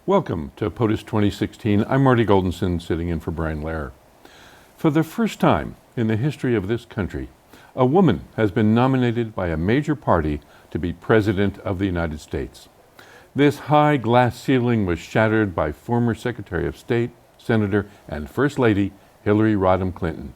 Welcome to POTUS 2016. I'm Marty Goldenson, sitting in for Brian Lehrer. For the first time in the history of this country, a woman has been nominated by a major party to be President of the United States. This high glass ceiling was shattered by former Secretary of State, Senator, and First Lady Hillary Rodham Clinton.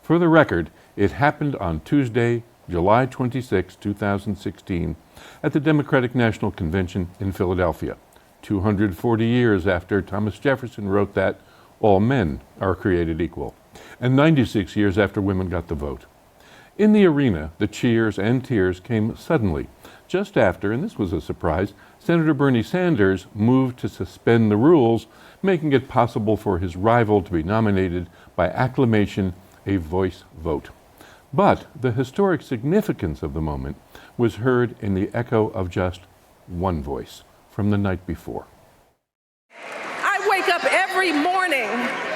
For the record, it happened on Tuesday, July 26, 2016, at the Democratic National Convention in Philadelphia, 240 years after Thomas Jefferson wrote that all men are created equal, and 96 years after women got the vote. In the arena, the cheers and tears came suddenly, just after, and this was a surprise, Senator Bernie Sanders moved to suspend the rules, making it possible for his rival to be nominated by acclamation, a voice vote. But the historic significance of the moment was heard in the echo of just one voice from the night before. I wake up every morning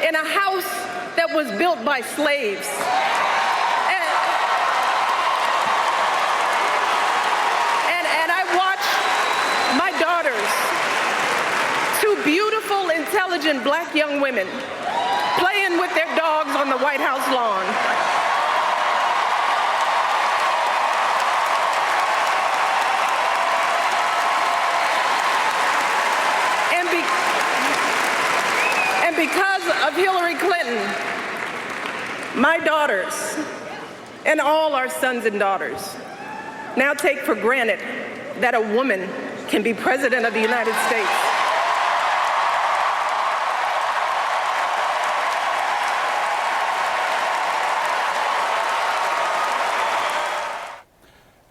in a house that was built by slaves. And I watch my daughters, two beautiful, intelligent black young women, playing with their dogs on the White House lawn. And because of Hillary Clinton, my daughters and all our sons and daughters now take for granted that a woman can be President of the United States.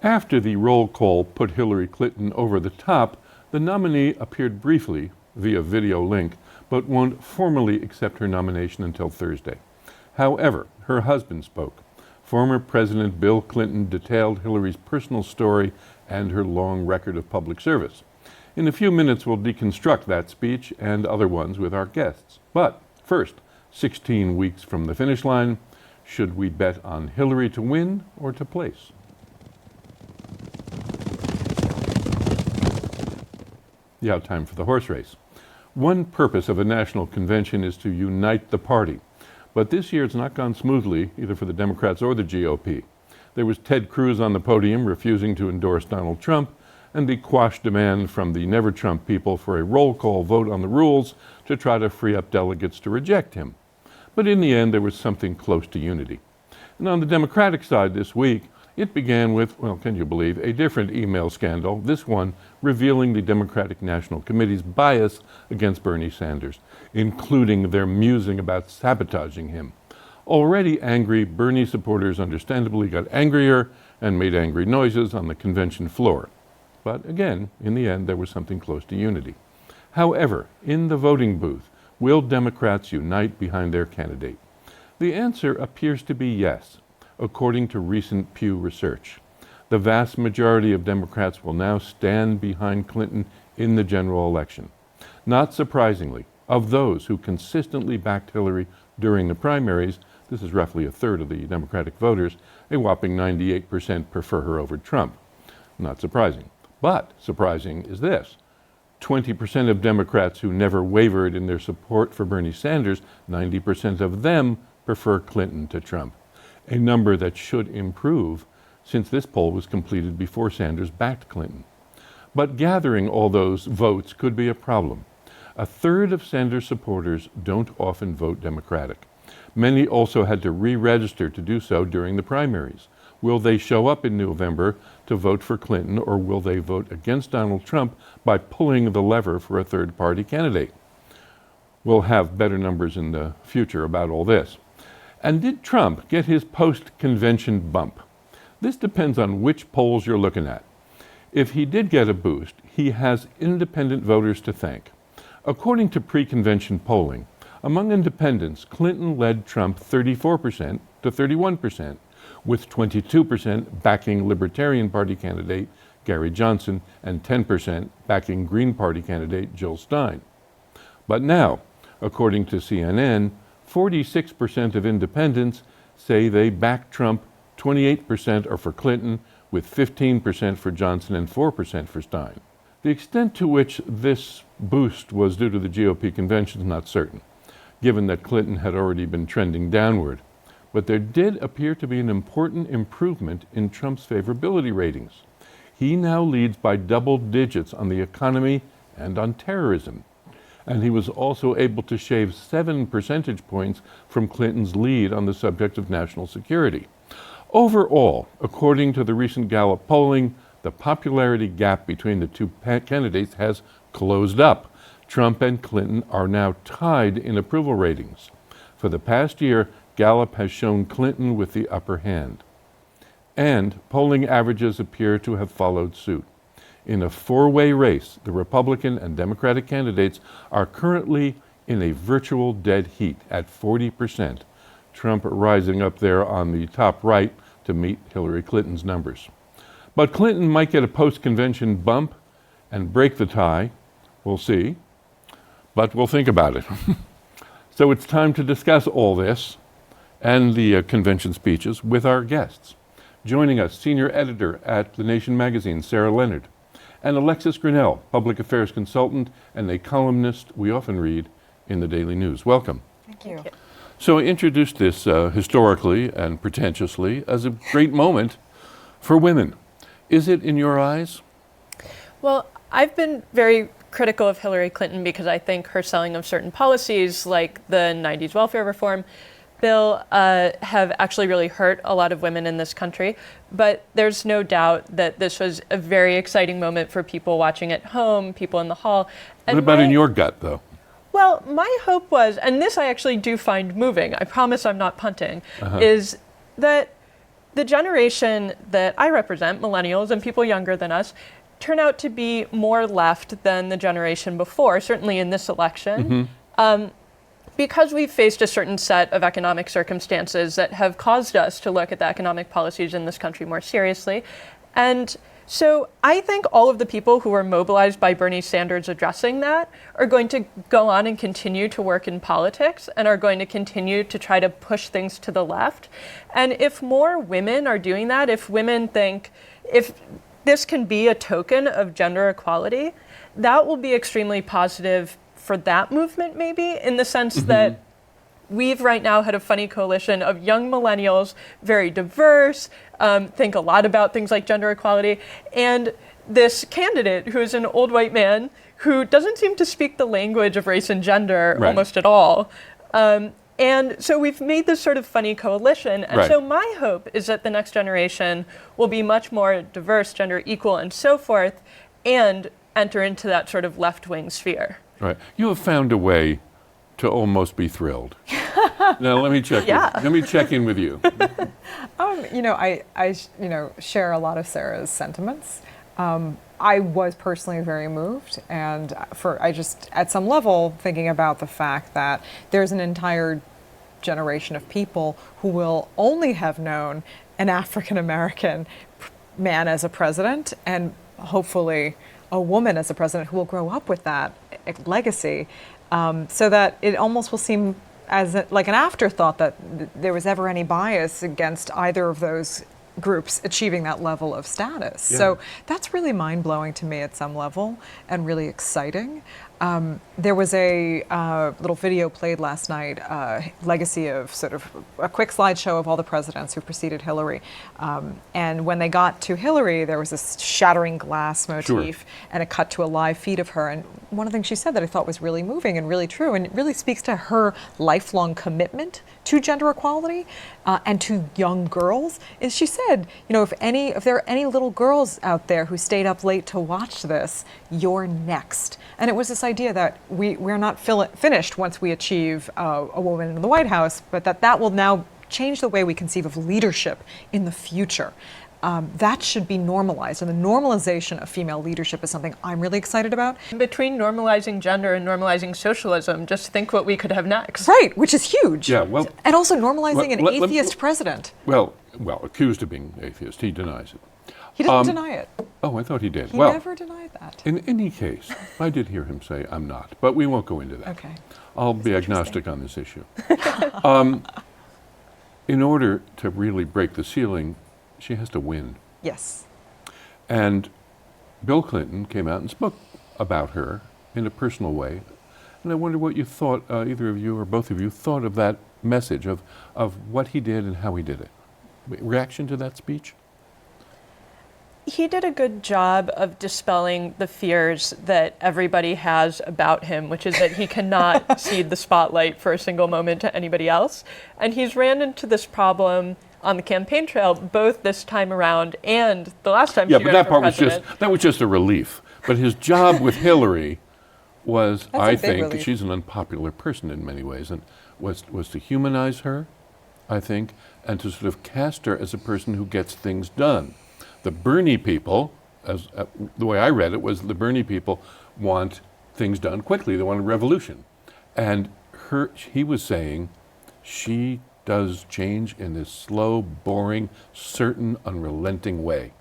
After the roll call put Hillary Clinton over the top, the nominee appeared briefly via video link, but won't formally accept her nomination until Thursday. However, her husband spoke. Former President Bill Clinton detailed Hillary's personal story and her long record of public service. In a few minutes, we'll deconstruct that speech and other ones with our guests. But first, 16 weeks from the finish line, should we bet on Hillary to win or to place? Yeah, time for the horse race. One purpose of a national convention is to unite the party. But this year it's not gone smoothly, either for the Democrats or the GOP. There was Ted Cruz on the podium refusing to endorse Donald Trump, and the quashed demand from the Never Trump people for a roll call vote on the rules to try to free up delegates to reject him. But in the end, there was something close to unity. And on the Democratic side this week, it began with, well, can you believe, a different email scandal, this one revealing the Democratic National Committee's bias against Bernie Sanders, including their musing about sabotaging him. Already angry, Bernie supporters understandably got angrier and made angry noises on the convention floor. But again, in the end, there was something close to unity. However, in the voting booth, will Democrats unite behind their candidate? The answer appears to be yes, according to recent Pew research. The vast majority of Democrats will now stand behind Clinton in the general election. Not surprisingly, of those who consistently backed Hillary during the primaries, this is roughly a third of the Democratic voters, a whopping 98% prefer her over Trump. Not surprising. But surprising is this. 20% of Democrats who never wavered in their support for Bernie Sanders, 90% of them prefer Clinton to Trump. A number that should improve since this poll was completed before Sanders backed Clinton. But gathering all those votes could be a problem. A third of Sanders supporters don't often vote Democratic. Many also had to re-register to do so during the primaries. Will they show up in November to vote for Clinton, or will they vote against Donald Trump by pulling the lever for a third-party candidate? We'll have better numbers in the future about all this. And did Trump get his post-convention bump? This depends on which polls you're looking at. If he did get a boost, he has independent voters to thank. According to pre-convention polling, among independents, Clinton led Trump 34% to 31%, with 22% backing Libertarian Party candidate Gary Johnson and 10% backing Green Party candidate Jill Stein. But now, according to CNN, 46% of independents say they back Trump, 28% are for Clinton, with 15% for Johnson and 4% for Stein. The extent to which this boost was due to the GOP convention is not certain, given that Clinton had already been trending downward. But there did appear to be an important improvement in Trump's favorability ratings. He now leads by double digits on the economy and on terrorism. And he was also able to shave 7 percentage points from Clinton's lead on the subject of national security. Overall, according to the recent Gallup polling, the popularity gap between the two candidates has closed up. Trump and Clinton are now tied in approval ratings. For the past year, Gallup has shown Clinton with the upper hand. And polling averages appear to have followed suit. In a four-way race, the Republican and Democratic candidates are currently in a virtual dead heat at 40%, Trump rising up there on the top right to meet Hillary Clinton's numbers. But Clinton might get a post-convention bump and break the tie. We'll see. But we'll think about it. So it's time to discuss all this and the convention speeches with our guests. Joining us, senior editor at The Nation magazine, Sarah Leonard, and Alexis Grinnell, public affairs consultant and a columnist we often read in the Daily News. Welcome. Thank you. So I introduced this historically and pretentiously as a great moment for women. Is it in your eyes? Well, I've been very critical of Hillary Clinton because I think her selling of certain policies, like the 90s welfare reform bill, have actually really hurt a lot of women in this country. But there's no doubt that this was a very exciting moment for people watching at home, people in the hall. And What about in your gut, though? Well, my hope was, and this I actually do find moving, I promise I'm not punting, is that the generation that I represent, millennials and people younger than us, turn out to be more left than the generation before, certainly in this election, because we've faced a certain set of economic circumstances that have caused us to look at the economic policies in this country more seriously. And so I think all of the people who were mobilized by Bernie Sanders addressing that are going to go on and continue to work in politics and are going to continue to try to push things to the left. And if more women are doing that, if women think, if this can be a token of gender equality, that will be extremely positive for that movement, maybe, in the sense that we've right now had a funny coalition of young millennials, very diverse, think a lot about things like gender equality, and this candidate who is an old white man who doesn't seem to speak the language of race and gender almost at all. And so we've made this sort of funny coalition. And so my hope is that the next generation will be much more diverse, gender equal, and so forth, and enter into that sort of left-wing sphere. Right. You have found a way to almost be thrilled. Now let me check. Let me check in with you. I share a lot of Sarah's sentiments. I was personally very moved, and I just at some level thinking about the fact that there's an entire generation of people who will only have known an African American man as a president, and hopefully a woman as a president who will grow up with that legacy, so that it almost will seem as like an afterthought that there was ever any bias against either of those groups achieving that level of status. So that's really mind-blowing to me at some level and really exciting. There was a little video played last night, legacy of sort of a quick slideshow of all the presidents who preceded Hillary. And when they got to Hillary, there was this shattering glass motif and a cut to a live feed of her. And one of the things she said that I thought was really moving and really true, and it really speaks to her lifelong commitment to gender equality and to young girls, is she said, if there are any little girls out there who stayed up late to watch this, you're next. And it was this idea that we're not finished once we achieve a woman in the White House, but that will now change the way we conceive of leadership in the future. That should be normalized, and the normalization of female leadership is something I'm really excited about. Between normalizing gender and normalizing socialism, just think what we could have next. Right, which is huge. Yeah, well, and also normalizing an atheist president. Well, accused of being atheist, he denies it. He doesn't deny it. Oh, I thought he did. He never denied that. In any case, I did hear him say, I'm not, but we won't go into that. Okay. I'll be agnostic on this issue. In order to really break the ceiling, she has to win. Yes. And Bill Clinton came out and spoke about her in a personal way. And I wonder what you thought, either of you or both of you, thought of that message, of what he did and how he did it. Reaction to that speech? He did a good job of dispelling the fears that everybody has about him, which is that he cannot cede the spotlight for a single moment to anybody else. And he's ran into this problem on the campaign trail, both this time around and the last time Yeah, he but ran that for part was president. just a relief. But his job with Hillary was, That's a I big think, relief. she's an unpopular person in many ways, and was to humanize her, I think, and to sort of cast her as a person who gets things done. The Bernie people, as the way I read it, was the Bernie people want things done quickly. They want a revolution. And he was saying she does change in this slow, boring, certain, unrelenting way.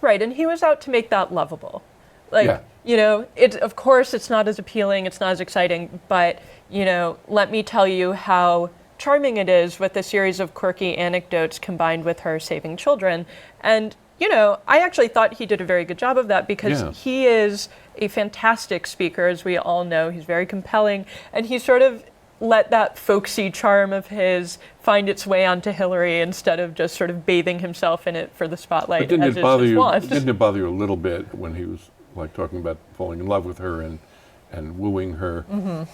Right, and he was out to make that lovable. Like, Yeah. you know, of course it's not as appealing, it's not as exciting, but, you know, let me tell you how charming it is with a series of quirky anecdotes combined with her saving children. And, you know, I actually thought he did a very good job of that because Yeah. he is a fantastic speaker, as we all know. He's very compelling, and he sort of let that folksy charm of his find its way onto Hillary instead of just sort of bathing himself in it for the spotlight, But didn't as it is bother his you? wont. Didn't it bother you a little bit when he was like talking about falling in love with her and wooing her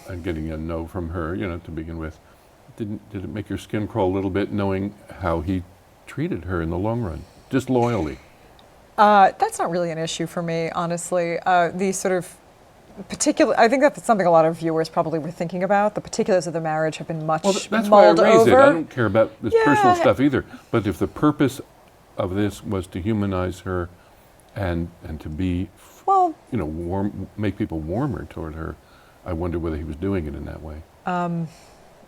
and getting a no from her, you know, to begin with? Did it make your skin crawl a little bit knowing how he treated her in the long run, disloyally? That's not really an issue for me, honestly. The sort of particular, I think that's something a lot of viewers probably were thinking about. The particulars of the marriage have been much Well, that's why I mulled raised over. it. I don't care about this personal Yeah. stuff either. But if the purpose of this was to humanize her and to be, Well, you know, warm, make people warmer toward her, I wonder whether he was doing it in that way.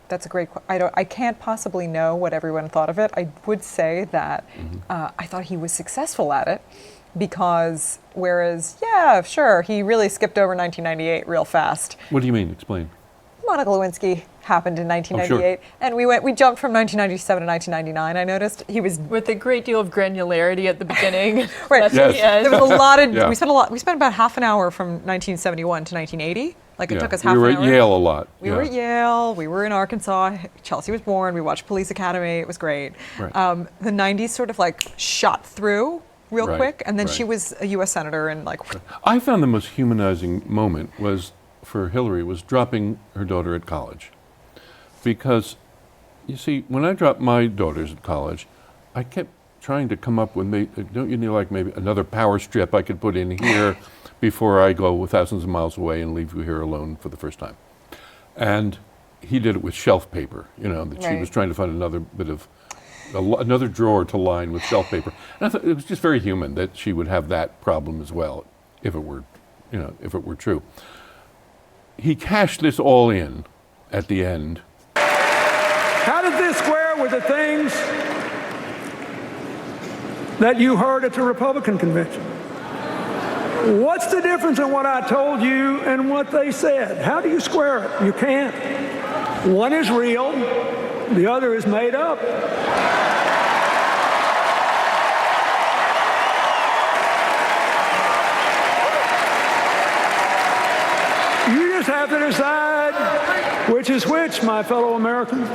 that's a great. I can't possibly know what everyone thought of it. I would say that I thought he was successful at it because, whereas, yeah, sure, he really skipped over 1998 real fast. What do you mean? Explain. Monica Lewinsky happened in 1998, and we jumped from 1997 to 1999. I noticed he was With a great deal of granularity at the beginning. right. That's Yes. the end. There was a lot of Yeah. we spent about half an hour from 1971 to 1980. Like it Yeah. took us We half were an at hour. Yale a lot. We Yeah. were at Yale. We were in Arkansas. Chelsea was born. We watched Police Academy. It was great. Right. The 90s sort of like shot through real Right, quick, and then right. she was a U.S. senator and like. I found the most humanizing moment was for Hillary was dropping her daughter at college. Because, you see, when I dropped my daughters at college, I kept trying to come up with, don't you need like maybe another power strip I could put in here before I go thousands of miles away and leave you here alone for the first time? And he did it with shelf paper, you know, that she Right. was trying to find another bit of, another drawer to line with shelf paper. And I thought it was just very human that she would have that problem as well, if it were, you know, if it were true. He cashed this all in at the end. How does this square with the things that you heard at the Republican convention? What's the difference in what I told you and what they said? How do you square it? You can't. One is real, the other is made up. You just have to decide which is which, my fellow Americans.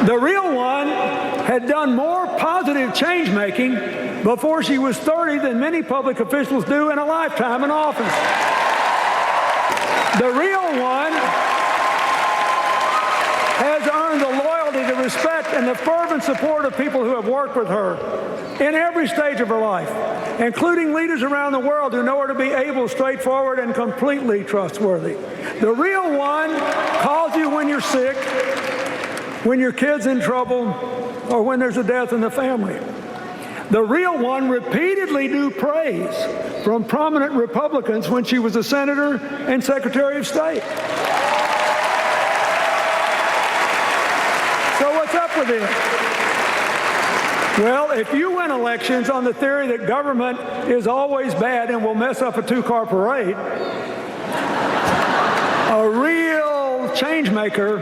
The real one had done more positive change making before she was 30 than many public officials do in a lifetime in office. The real one has earned the loyalty, the respect, and the fervent support of people who have worked with her in every stage of her life, including leaders around the world who know her to be able, straightforward, and completely trustworthy. The real one calls you when you're sick, when your kid's in trouble, or when there's a death in the family. The real one repeatedly drew praise from prominent Republicans when she was a senator and Secretary of State. So what's up with this? Well, if you win elections on the theory that government is always bad and will mess up a two-car parade, a real change maker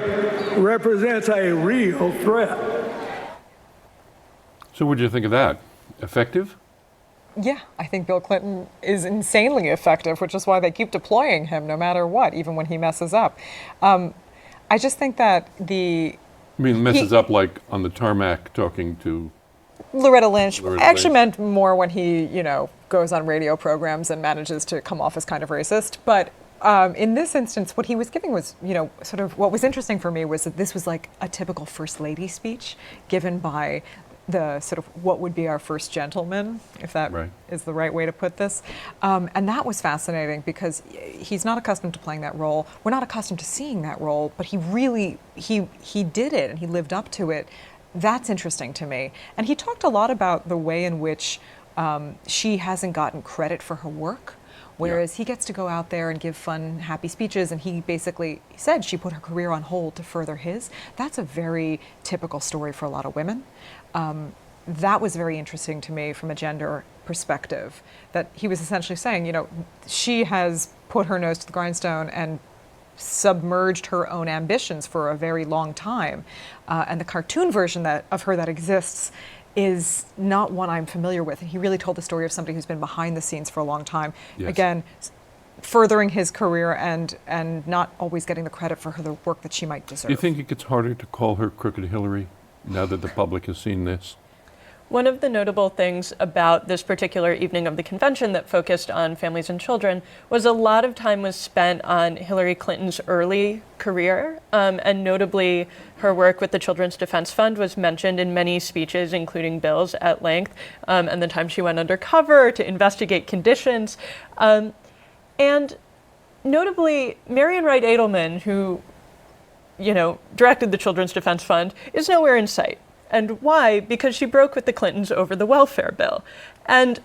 represents a real threat. So what did you think of that? Effective? Yeah, I think Bill Clinton is insanely effective, which is why they keep deploying him no matter what, even when he messes up. I just think that I mean, messes up like on the tarmac talking to. Loretta Lynch Loretta actually Lynch. meant more when he, goes on radio programs and manages to come off as kind of racist. But in this instance, what he was giving was, sort of what was interesting for me was that this was like a typical First Lady speech given by the sort of what would be our first gentleman, if that is the right way to put this. And that was fascinating because he's not accustomed to playing that role. We're not accustomed to seeing that role, but he really, he did it and he lived up to it. That's interesting to me. And he talked a lot about the way in which she hasn't gotten credit for her work, whereas he gets to go out there and give fun, happy speeches, and he basically said she put her career on hold to further his. That's a very typical story for a lot of women. That was very interesting to me from a gender perspective, that he was essentially saying, she has put her nose to the grindstone and submerged her own ambitions for a very long time. And the cartoon version of her that exists is not one I'm familiar with. And he really told the story of somebody who's been behind the scenes for a long time. Yes. Again, furthering his career and not always getting the credit for the work that she might deserve. Do you think it gets harder to call her Crooked Hillary now that the public has seen this? One of the notable things about this particular evening of the convention that focused on families and children was a lot of time was spent on Hillary Clinton's early career, and notably her work with the Children's Defense Fund was mentioned in many speeches, including Bill's at length, and the time she went undercover to investigate conditions. And notably, Marian Wright Edelman, who directed the Children's Defense Fund, is nowhere in sight. And why? Because she broke with the Clintons over the welfare bill. And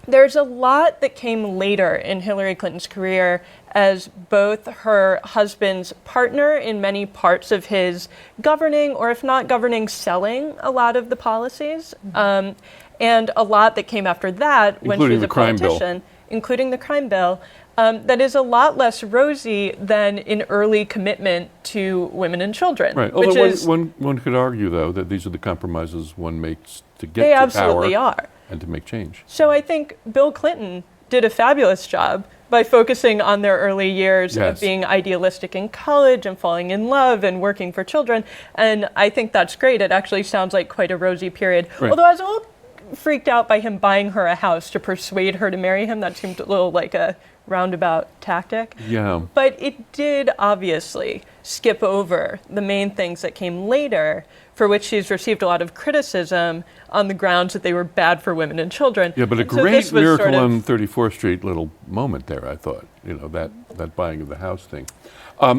there's a lot that came later in Hillary Clinton's career as both her husband's partner in many parts of his governing, or if not governing, selling a lot of the policies. And a lot that came after that when she was a politician, including the crime bill. That is a lot less rosy than an early commitment to women and children. Right. Which Although is, one could argue, though, that these are the compromises one makes to get they to absolutely power are. and to make change. So I think Bill Clinton did a fabulous job by focusing on their early years of being idealistic in college and falling in love and working for children. And I think that's great. It actually sounds like quite a rosy period. Right. Although I was a little freaked out by him buying her a house to persuade her to marry him. That seemed a little like a roundabout tactic. Yeah. But it did obviously skip over the main things that came later, for which she's received a lot of criticism on the grounds that they were bad for women and children. Yeah, but a And so great this was Miracle sort of- on 34th Street little moment there, I thought, that buying of the house thing.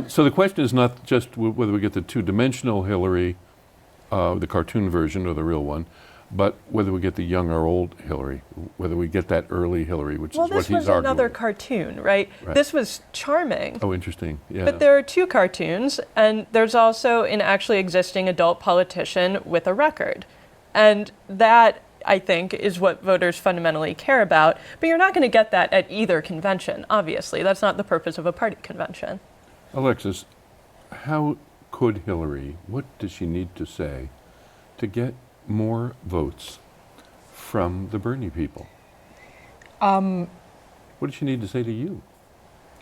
So the question is not just whether we get the two-dimensional Hillary, the cartoon version or the real one, but whether we get the young or old Hillary, whether we get that early Hillary, which is what he's arguing. Well, this was another cartoon, right? This was charming. Oh, interesting. Yeah. But there are two cartoons, and there's also an actually existing adult politician with a record. And that, I think, is what voters fundamentally care about. But you're not going to get that at either convention, obviously. That's not the purpose of a party convention. Alexis, how could Hillary, what does she need to say to get more votes from the Bernie people? What does she need to say to you?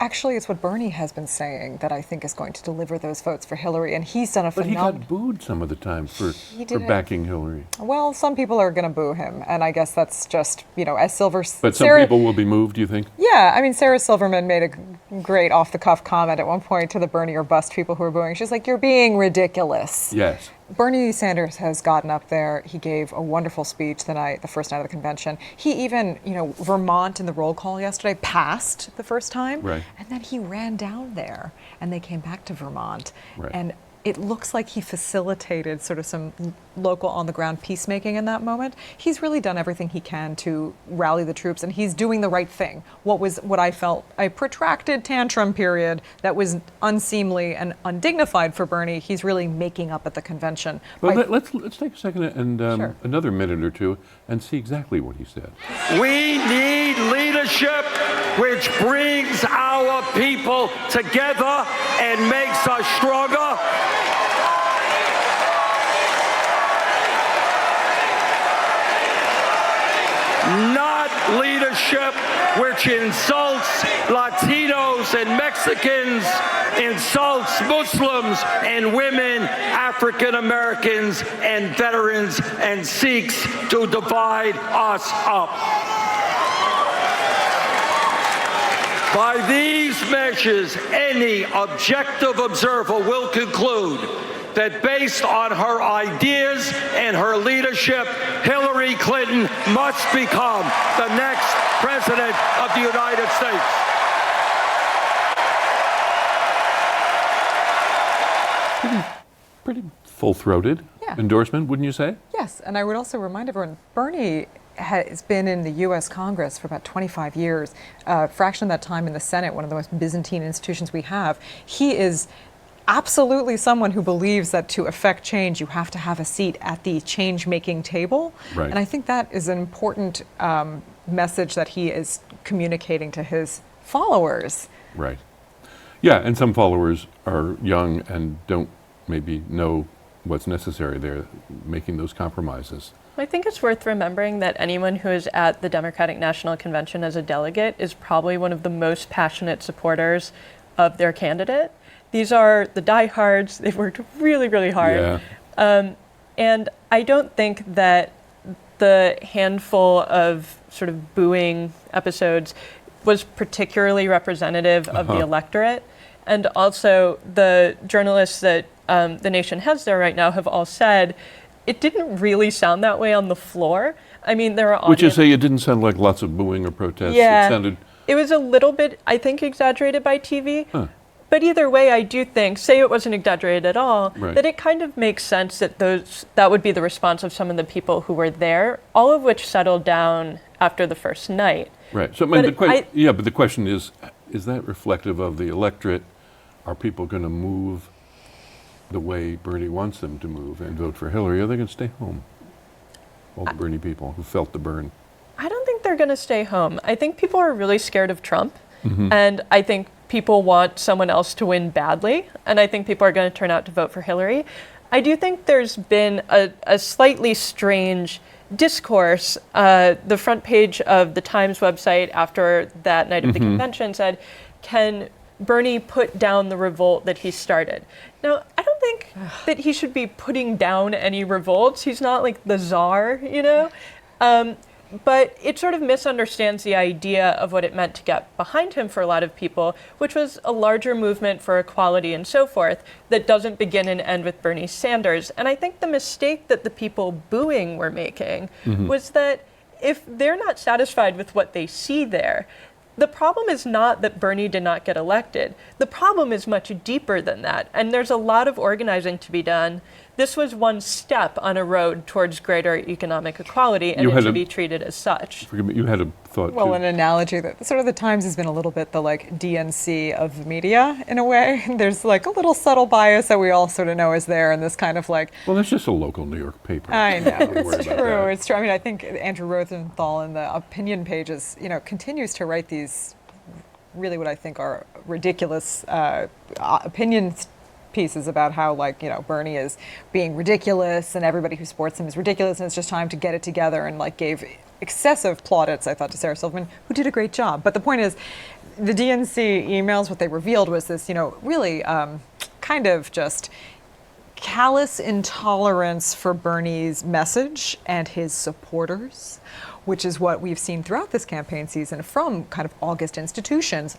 Actually, it's what Bernie has been saying that I think is going to deliver those votes for Hillary, and he's done a But he phenomenal. got booed some of the time for didn't. backing Hillary. Well, some people are going to boo him, and I guess that's just, as Silver. But some people will be moved, do you think? Yeah, I mean, Sarah Silverman made a great off-the-cuff comment at one point to the Bernie or bust people who were booing. She's like, "You're being ridiculous." Yes. Bernie Sanders has gotten up there. He gave a wonderful speech the first night of the convention. He even, Vermont in the roll call yesterday passed the first time. Right. And then he ran down there and they came back to Vermont. Right. And it looks like he facilitated sort of some local on-the-ground peacemaking in that moment. He's really done everything he can to rally the troops, and he's doing the right thing. What I felt a protracted tantrum period that was unseemly and undignified for Bernie, he's really making up at the convention. Well, let's take a second and Sure. another minute or two and see exactly what he said. We need leadership which brings our people together and makes us stronger. Not leadership which insults Latinos and Mexicans, insults Muslims and women, African Americans and veterans, and seeks to divide us up. By these measures, any objective observer will conclude that based on her ideas and her leadership, Hillary Clinton must become the next president of the United States. Pretty full-throated Yeah. endorsement, wouldn't you say? Yes, and I would also remind everyone, Bernie has been in the U.S. Congress for about 25 years, a fraction of that time in the Senate, one of the most Byzantine institutions we have. He is absolutely someone who believes that to affect change, you have to have a seat at the change-making table. Right. And I think that is an important message that he is communicating to his followers. Right. Yeah, and some followers are young and don't maybe know what's necessary. They're making those compromises. I think it's worth remembering that anyone who is at the Democratic National Convention as a delegate is probably one of the most passionate supporters of their candidate. These are the diehards. They've worked really, really hard. Yeah. And I don't think that the handful of sort of booing episodes was particularly representative of the electorate. And also, the journalists that the nation has there right now have all said it didn't really sound that way on the floor. I mean, there are Would you say it didn't sound like lots of booing or protests? Yeah, It sounded. it was a little bit, I think, exaggerated by TV. Huh. But either way, I do think, say it wasn't exaggerated at all, Right. that it kind of makes sense that that would be the response of some of the people who were there, all of which settled down after the first night. Right. So, I mean, But but the question is that reflective of the electorate? Are people going to move the way Bernie wants them to move and vote for Hillary? Or are they going to stay home? All the Bernie people who felt the burn. I don't think they're going to stay home. I think people are really scared of Trump, and I think people want someone else to win badly, and I think people are going to turn out to vote for Hillary. I do think there's been a slightly strange discourse. The front page of the Times website after that night of the convention said, "Can Bernie put down the revolt that he started?" Now, I don't think that he should be putting down any revolts. He's not like the czar, you know? But it sort of misunderstands the idea of what it meant to get behind him for a lot of people, which was a larger movement for equality and so forth that doesn't begin and end with Bernie Sanders. And I think the mistake that the people booing were making was that if they're not satisfied with what they see there, the problem is not that Bernie did not get elected. The problem is much deeper than that, and there's a lot of organizing to be done. This was one step on a road towards greater economic equality, and You it had should a- be treated as such. Forgive me, you had a thought Well, too. an analogy that sort of the Times has been a little bit the like DNC of the media in a way. There's like a little subtle bias that we all sort of know is there, and this kind of like, Well, that's just a local New York paper. I know, Don't worry it's about true, that. it's true. I mean, I think Andrew Rosenthal in the opinion pages, continues to write these really what I think are ridiculous opinion pieces about how Bernie is being ridiculous and everybody who supports him is ridiculous and it's just time to get it together, and gave excessive plaudits, I thought, to Sarah Silverman, who did a great job. But the point is, the DNC emails, what they revealed was this, really kind of just callous intolerance for Bernie's message and his supporters, which is what we've seen throughout this campaign season from kind of August institutions,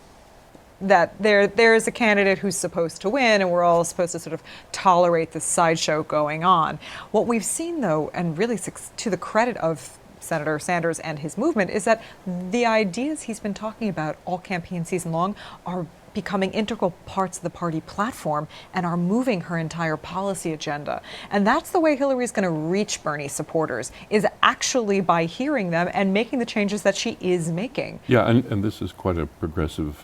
that there is a candidate who's supposed to win and we're all supposed to sort of tolerate this sideshow going on. What we've seen, though, and really to the credit of Senator Sanders and his movement, is that the ideas he's been talking about all campaign season long are becoming integral parts of the party platform and are moving her entire policy agenda. And that's the way Hillary's going to reach Bernie supporters, is actually by hearing them and making the changes that she is making. Yeah, and this is quite a progressive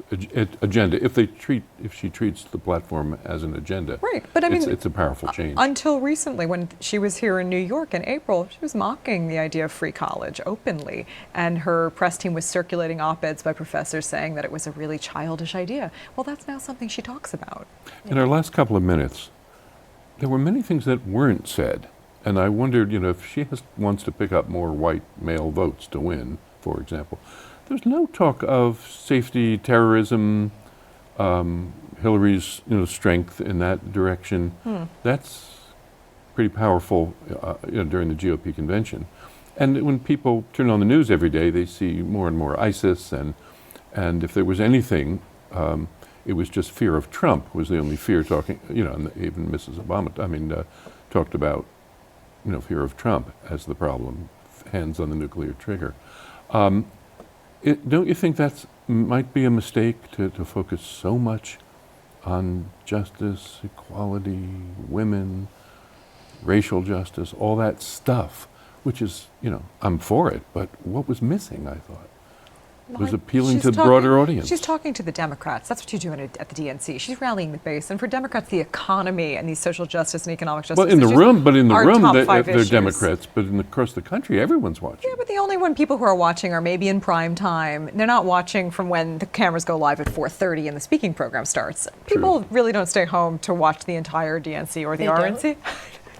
agenda. If she treats the platform as an agenda, Right, but I mean, it's a powerful change. Until recently, when she was here in New York in April, she was mocking the idea of free college openly, and her press team was circulating op-eds by professors saying that it was a really childish idea. Well, that's now something she talks about. In our last couple of minutes, there were many things that weren't said, and I wondered, if she wants to pick up more white male votes to win, for example, There's no talk of safety, terrorism, Hillary's strength in that direction. That's pretty powerful during the GOP convention. And when people turn on the news every day, they see more and more ISIS, and if there was anything, it was just fear of Trump was the only fear talking, and even Mrs. Obama, talked about, fear of Trump as the problem, hands on the nuclear trigger. Don't you think that might be a mistake to focus so much on justice, equality, women, racial justice, all that stuff, which is, I'm for it, but what was missing, I thought? Was appealing to the broader audience. She's talking to the Democrats. That's what you do at the DNC. She's rallying the base. And for Democrats, the economy and these social justice and economic justice Well, in the issues room, are they're issues. Democrats, but across the country, everyone's watching. Yeah, but the only one people who are watching are maybe in prime time. They're not watching from when the cameras go live at 4:30 and the speaking program starts. People really don't stay home to watch the entire DNC or the They RNC.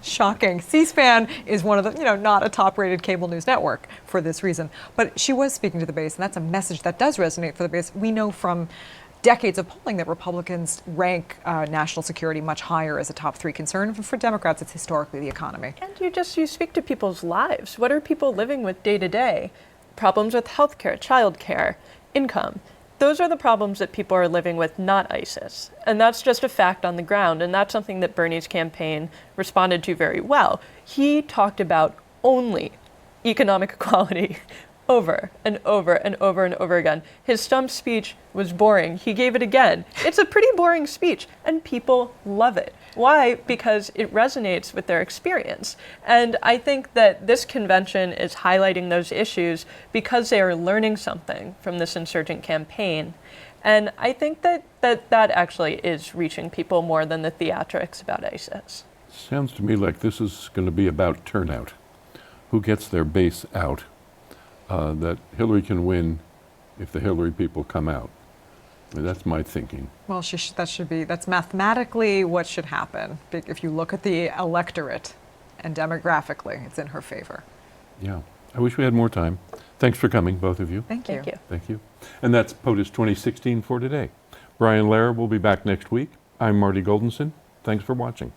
Shocking. C-SPAN is one of the, not a top-rated cable news network for this reason. But she was speaking to the base, and that's a message that does resonate for the base. We know from decades of polling that Republicans rank national security much higher as a top 3 concern. For Democrats, it's historically the economy. And you speak to people's lives. What are people living with day to day? Problems with healthcare, childcare, income. Those are the problems that people are living with, not ISIS. And that's just a fact on the ground, and that's something that Bernie's campaign responded to very well. He talked about only economic equality over and over and over and over again. His stump speech was boring. He gave it again. It's a pretty boring speech, and people love it. Why? Because it resonates with their experience. And I think that this convention is highlighting those issues because they are learning something from this insurgent campaign. And I think that actually is reaching people more than the theatrics about ISIS. Sounds to me like this is going to be about turnout. Who gets their base out? That Hillary can win if the Hillary people come out. That's my thinking. Well, that's mathematically what should happen. If you look at the electorate and demographically, it's in her favor. Yeah. I wish we had more time. Thanks for coming, both of you. Thank you. Thank you. Thank you. And that's POTUS 2016 for today. Brian Lehrer will be back next week. I'm Marty Goldenson. Thanks for watching.